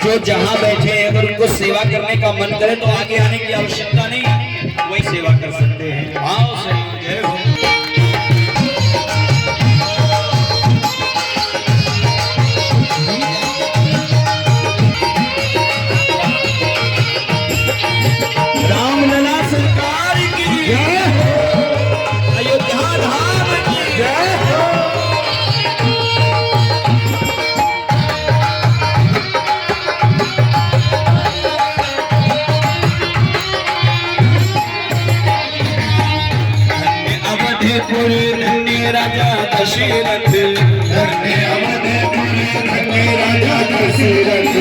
जो जहां बैठे हैं अगर उनको सेवा करने का मन करे तो आगे आने की आवश्यकता नहीं, वही सेवा कर सकते हैं। आओ सही, जय हो। रामलला सरकार की जय हो, अयोध्या धाम की जय हो। धन्य राजा दशरथ, धन्य अवधपुर धन्य राजा दशरथ,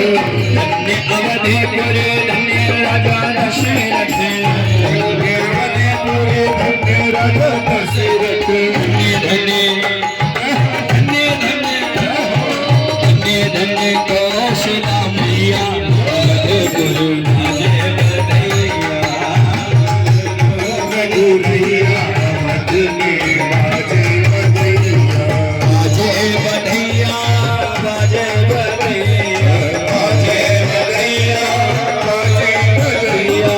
धन्य अवधपुर धन्य राजा दशरथ, धन्य अवधपुर धन्य राजा दशरथ, धन्य धन्य धन्य धन्य कौशला मैया अवधपुर जय बधैया, रघुरैया अवध में बाजे बधैया, बाजे बधैया बाजे बधैया बाजे बधैया बाजे बधैया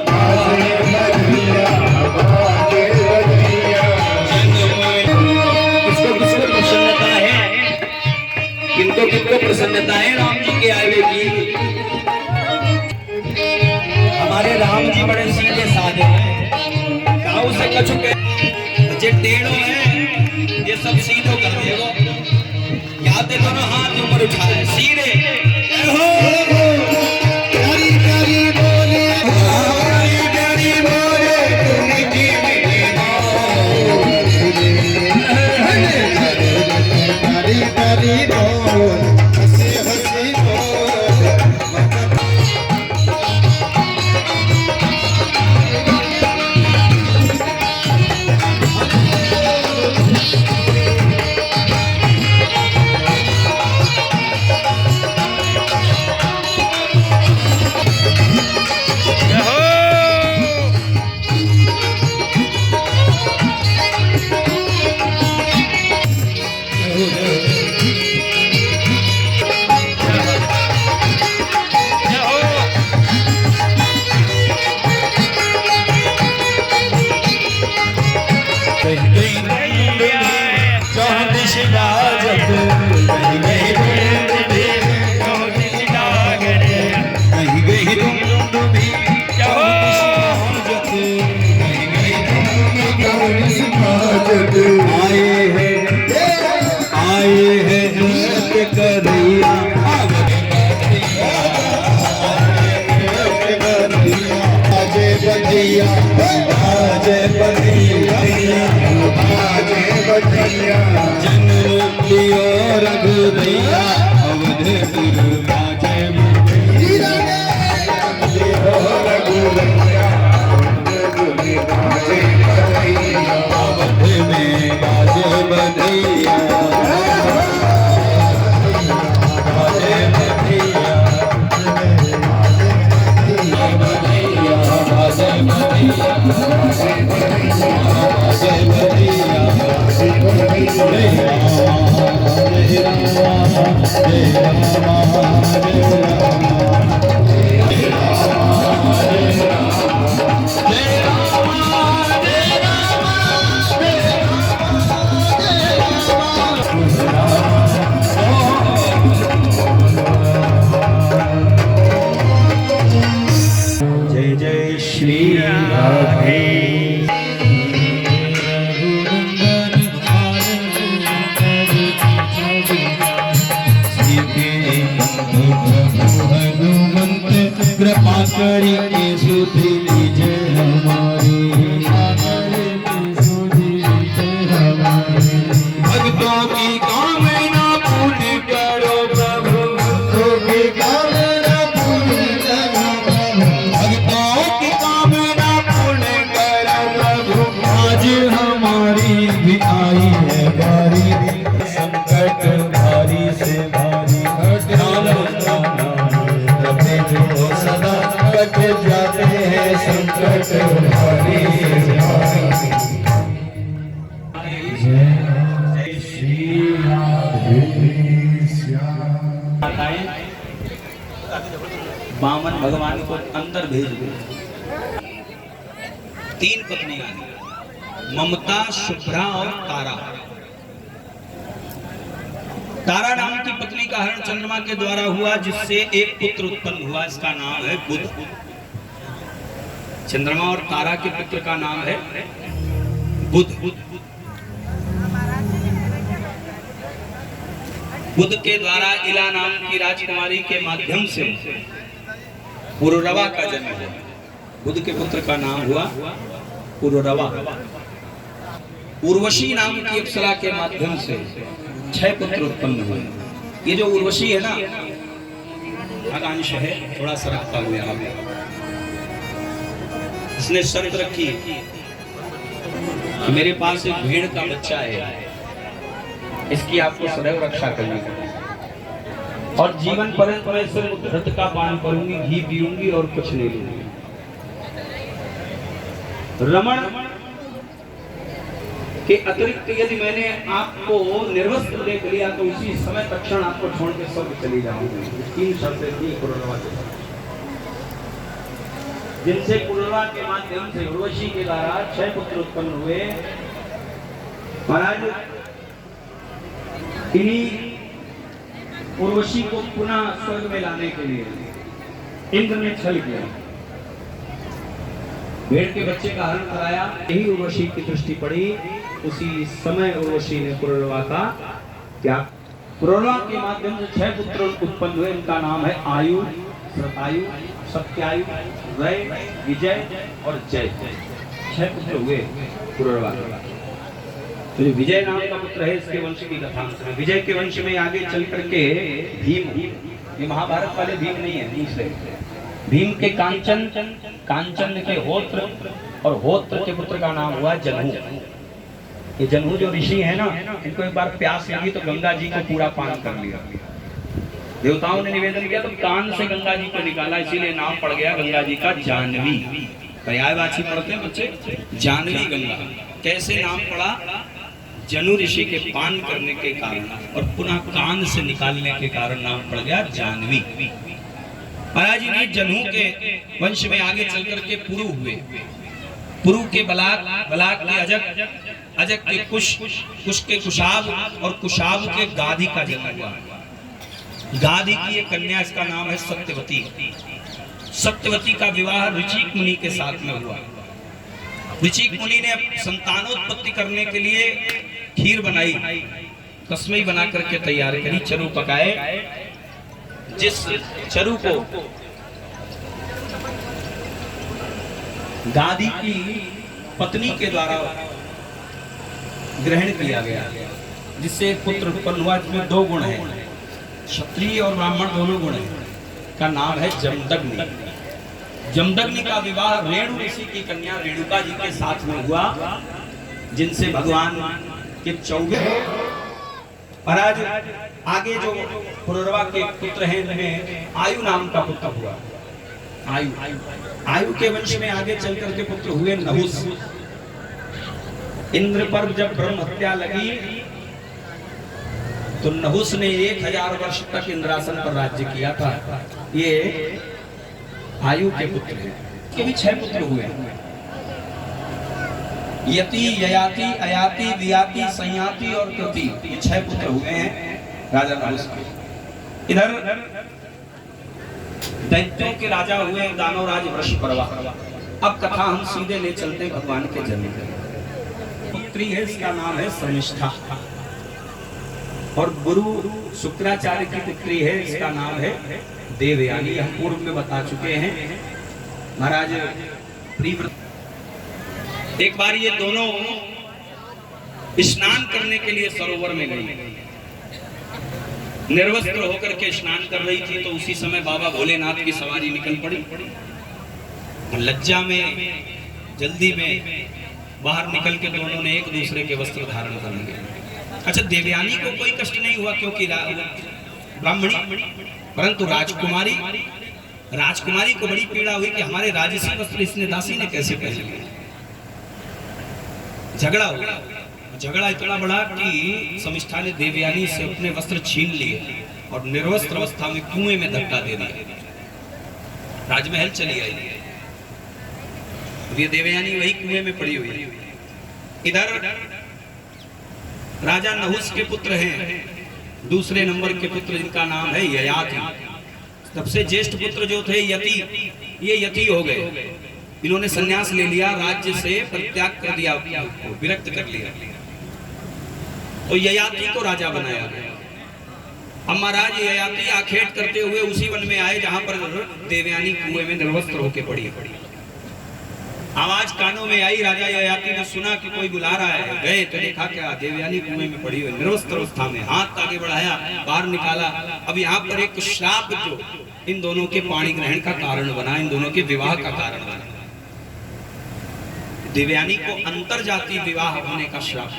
बाजे बधैया बाजे बधैया, किसको किसको प्रसन्नता है, किनको किनको प्रसन्नता है राम जी के आए की। हमारे राम जी बड़े सीधे साधे हैं, गाँव से कछु जे टेढ़ो है ये सब सीधो कर देगो। याद है दोनों हाथ ऊपर उठाए सीधे हो। प्यारी प्यारी बोले प्यारी प्यारी बोले तुम की प्यारी प्यारी बोल हंसी हंसी बोल। जन्म लियो रघुरैया अवधपुर बाजे बधैया, अवध में बाजे बधैया बाजे बधैया बाजे बधैया बाजे बधैया। जय जय श्री राधे। कृपा करी के सुधि लीजे हमारी, भक्तों की कामना पूरी करो प्रभु, भक्तों की कामना पूरी करो प्रभु, भक्तों की कामना पूर्ण करो प्रभु। आज हमारी भी आई है बारी, संकट भारी से भारी जो सदा कट जाते हैं संकट भारी से भारी। जय श्री राधे श्याम। वामन भगवान को अंदर भेज दिया। 3 पत्नियां थी, ममता, शुभ्रा और तारा। तारा नाम की पत्नी का हरण चंद्रमा के द्वारा हुआ, जिससे एक पुत्र उत्पन्न हुआ, इसका नाम है बुध। चंद्रमा और तारा के पुत्र का नाम है बुध। बुध के द्वारा इला नाम की राजकुमारी के माध्यम से पुरुरवा का जन्म हुआ। बुध के पुत्र का नाम हुआ पुरुरवा। उर्वशी नाम की अप्सरा के माध्यम से 6 पुत्र उत्पन्न हुए। ये जो उर्वशी है ना, आकांक्ष है, थोड़ा सरकता हुआ है। इसने शर्त रखी कि मेरे पास एक भेड़ का बच्चा है, इसकी आपको सदैव रक्षा करनी है, और जीवन पर्यंत मैं सिर्फ घृत का पान करूंगी, घी पीऊंगी और कुछ नहीं लूंगी। रमण के अतिरिक्त यदि मैंने आपको निर्वस्त्र देख लिया तो उसी समय तक्षण आपको छोड़ के स्वर्ग चली जाऊंगी। 3 शर्तें थी पुरुरवा के, जिनसे पुरुरवा के माध्यम से उर्वशी के द्वारा 6 पुत्र उत्पन्न हुए। महाराज, इन्हीं उर्वशी को पुनः स्वर्ग में लाने के लिए इंद्र ने छल किया, भेड़ के बच्चे का हरण कराया। यही उर्वशी की दृष्टि पड़ी, उसी समय उर्वशी ने पुरुरवा का त्याग। पुरुरवा के माध्यम से 6 पुत्र उत्पन्न हुए। इनका नाम है आयु, श्रतायु, सत्यायु, रय, विजय और जय। 6 पुत्र हुए पुरुरवा के। तो जो विजय नाम का पुत्र है, इसके वंश की कथा। विजय के वंश में आगे चल करके भीम, ये महाभारत वाले भीम नहीं है, दूसरे भीम के कांचन, कांचन के होत्र, और होत्र के पुत्र का नाम हुआ जन्हू। ये जन्हू जो ऋषि है ना, इनको एक बार प्यास लगी तो गंगा जी को पूरा पान कर लिया। देवताओं ने निवेदन किया तो कान से गंगा जी को निकाला, इसीलिए नाम पड़ गया गंगा जी का जाह्नवी। पर्यायवाची पढ़ते हैं बच्चे, जाह्नवी गंगा। कैसे नाम पड़ा? जनु ऋषि के पान करने के कारण और पुनः कान से निकालने के कारण नाम पड़ गया जाह्नवी। महाराज जी ने जन्हू के वंश में आगे चल करके पुरु हुए। पुरु के बलाक, बलाक के अजक, अजक के कुश, कुश के कुशाब, और कुशाब के गाधी का जन्म हुआ। गाधी की एक कन्या, इसका नाम है सत्यवती। सत्यवती का विवाह ऋचिक मुनि के साथ में हुआ। ऋचिक मुनि ने संतानोत्पत्ति करने के लिए खीर बनाई, कसमई बना करके तैयार करी, चरु पकाए। जिस चरु को गाधी की पत्नी के द्वारा ग्रहण किया गया, जिससे पुत्र उत्पन्न हुआ, जिसमें 2 गुण हैं, क्षत्रिय और ब्राह्मण दोनों गुण हैं, का नाम है जमदग्नि। जमदग्नि का विवाह रेणु ऋषि की कन्या रेणुका जी के साथ में हुआ, जिनसे भगवान के 14 महाराज आगे जो पुरुरवा के पुत्र हैं, इनमें आयु नाम का पुत्र हुआ। आयु, आयु के वंश में आगे चल करके पुत्र हुए नहुस। इंद्र पर जब ब्रह्म हत्या लगी तो नहुस ने 1000 वर्ष तक इंद्रासन पर राज्य किया था। ये आयु के पुत्र हैं। के भी 6 पुत्र हुए, यति, ययाति, अयाति, वियाति, संयाति और कृति। ये 6 पुत्र हुए हैं राजा नहुस के। इधर दैत्यों के राजा हुए दानवराज वृषपर्वा। अब कथा हम सीधे ले चलते हैं भगवान के जन्म की। पुत्री है, इसका नाम है शर्मिष्ठा, और गुरु शुक्राचार्य की पुत्री है, इसका नाम है देवयानी। हम पूर्व में बता चुके हैं। महाराज प्रिव्रत एक बार ये दोनों स्नान करने के लिए सरोवर में गई। निर्वस्त्र होकर के स्नान कर रही थी, तो उसी समय बाबा भोलेनाथ की सवारी निकल पड़ी। लज्जा में, जल्दी में बाहर निकल के दोनों ने एक दूसरे के वस्त्र धारण कर लिए। अच्छा, देवयानी को कोई कष्ट नहीं हुआ क्योंकि ब्राह्मणी, परंतु राजकुमारी को बड़ी पीड़ा हुई कि हमारे राजसी वस्त्र इसने दासी ने कैसे पहन लिए। झगड़ा हो गया। झगड़ा इतना बड़ा कि शर्मिष्ठा ने देवयानी से अपने वस्त्र छीन लिए और निर्वस्त्र अवस्था में कुएं में धक्का दे दिया। राजमहल चली आई। ये देवयानी वही कुएं में पड़ी हुई है। इधर राजा नहुस के पुत्र हैं, दूसरे नंबर के पुत्र जिनका नाम है ययाति। सबसे ज्येष्ठ पुत्र जो थे यति, ये यति हो गए। इन्होंने संन्यास ले लिया, राज्य से परित्याग कर दिया, विरक्त कर लिया। तो ययाति को राजा बनाया गया। अब महाराज ययाति आखेट करते हुए उसी वन में आए जहां पर देवयानी कुएं में निर्वस्त्र होके पड़ी। आवाज कानों में आई, राजा ययाति ने सुना कि कोई बुला रहा है। गए तो देखा क्या, देवयानी कुएं में पड़ी हुई निर्वस्त्र अवस्था में। हाथ आगे बढ़ाया, बाहर निकाला। अब यहाँ पर एक श्राप जो इन दोनों के पाणी ग्रहण का कारण बना, इन दोनों के विवाह का कारण बना। देवयानी को अंतरजातीय विवाह होने का श्राप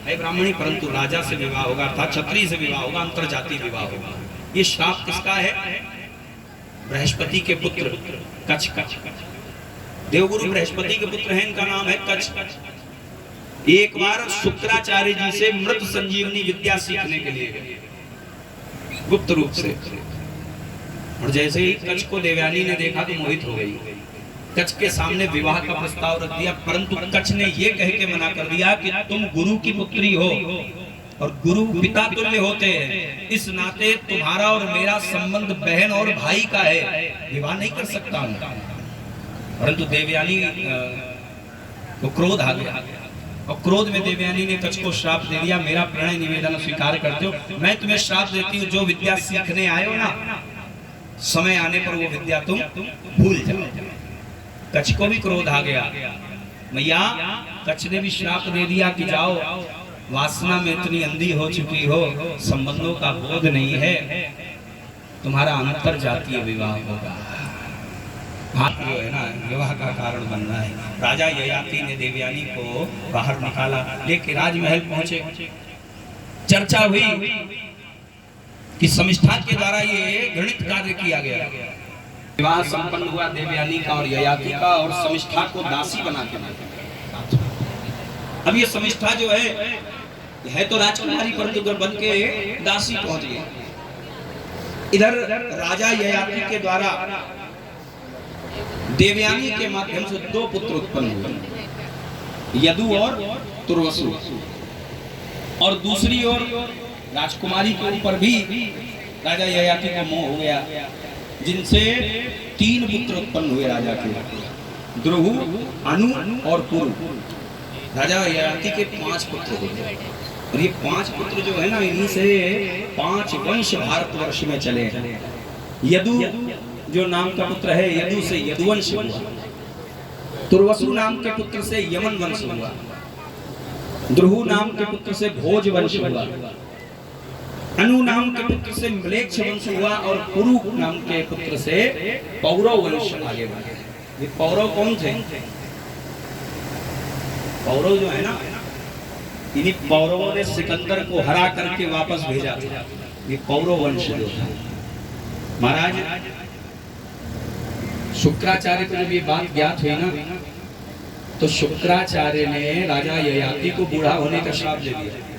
है ब्राह्मणी, परंतु राजा से विवाह होगा, अर्थात क्षत्रिय से विवाह होगा, अंतरजातीय विवाह होगा। ये श्राप किसका है? बृहस्पति के पुत्र कच्छ। देवगुरु बृहस्पति के पुत्र हैं, इनका नाम है कच्छ। एक बार शुक्राचार्य जी से मृत संजीवनी विद्या सीखने के लिए गए गुप्त रूप से, और जैसे ही कच्छ को देवयानी ने देखा तो मोहित हो गई। कच्छ के सामने विवाह का प्रस्ताव रख दिया, परंतु कच्छ ने यह कह के मना कर दिया कि तुम गुरु की पुत्री हो और गुरु पिता तुल्य होते हैं, इस नाते तुम्हारा और मेरा संबंध बहन और भाई का है, विवाह नहीं कर सकता हूं। परंतु देवयानी को क्रोध आ गया, और क्रोध में देवयानी ने कच्छ को श्राप दे दिया, मेरा प्रणय निवेदन स्वीकार करते हो, मैं तुम्हें श्राप देती हूँ, जो विद्या सीखने आए हो ना, समय आने पर वो विद्या तुम भूल जाओ। कच्छ को भी क्रोध आ गया। मैया, कच्छ ने भी श्राप दे दिया कि जाओ, वासना में इतनी अंधी हो चुकी हो, संबंधों का बोध नहीं है, तुम्हारा अंतर जातीय विवाह होगा। जो है ना, विवाह का कारण बन रहा है। राजा ययाति ने देवयानी को बाहर निकाला, लेके राजमहल पहुंचे। चर्चा हुई कि समिष्ठा के द्वारा ये घृणित कार्य किया गया। विवाह संपन्न हुआ देवयानी का और ययाति का, और समिष्ठा को दासी बना के। अब ये समिष्ठा जो है तो राजकुमारी, परंतु बन के दासी पहुंच गई। इधर राजा ययाति के द्वारा देवयानी के माध्यम से 2 पुत्र उत्पन्न हुए, यदु और तुर्वसु। और दूसरी ओर राजकुमारी के ऊपर भी राजा ययाति को मोह हो गया, जिनसे 3 पुत्र उत्पन्न हुए राजा के, द्रुहु, अनु और पुरु। राजा ययाति के 5 पुत्र हुए, और ये 5 पुत्र जो है ना, इन्हीं से 5 वंश भारतवर्ष में चले हैं। यदु जो नाम का पुत्र है, यदु से यदुवंश हुआ। तुर्वसु नाम के पुत्र से यमन वंश हुआ। द्रुहु नाम के पुत्र से भोज वंश हुआ। अनु नाम के पुत्र से म्लेच्छ वंश हुआ, और पुरु नाम के पुत्र से पौरव वंश आगे बढ़ा। ये पौरव कौन थे? पौरव जो है ना, इन्हीं पौरवों ने सिकंदर को हरा करके वापस भेजा था। ये पौरव वंश जो था। महाराज शुक्राचार्य को जब ये बात ज्ञात हुई ना, तो शुक्राचार्य ने राजा ययाति को बूढ़ा होने का श्राप दे दिया।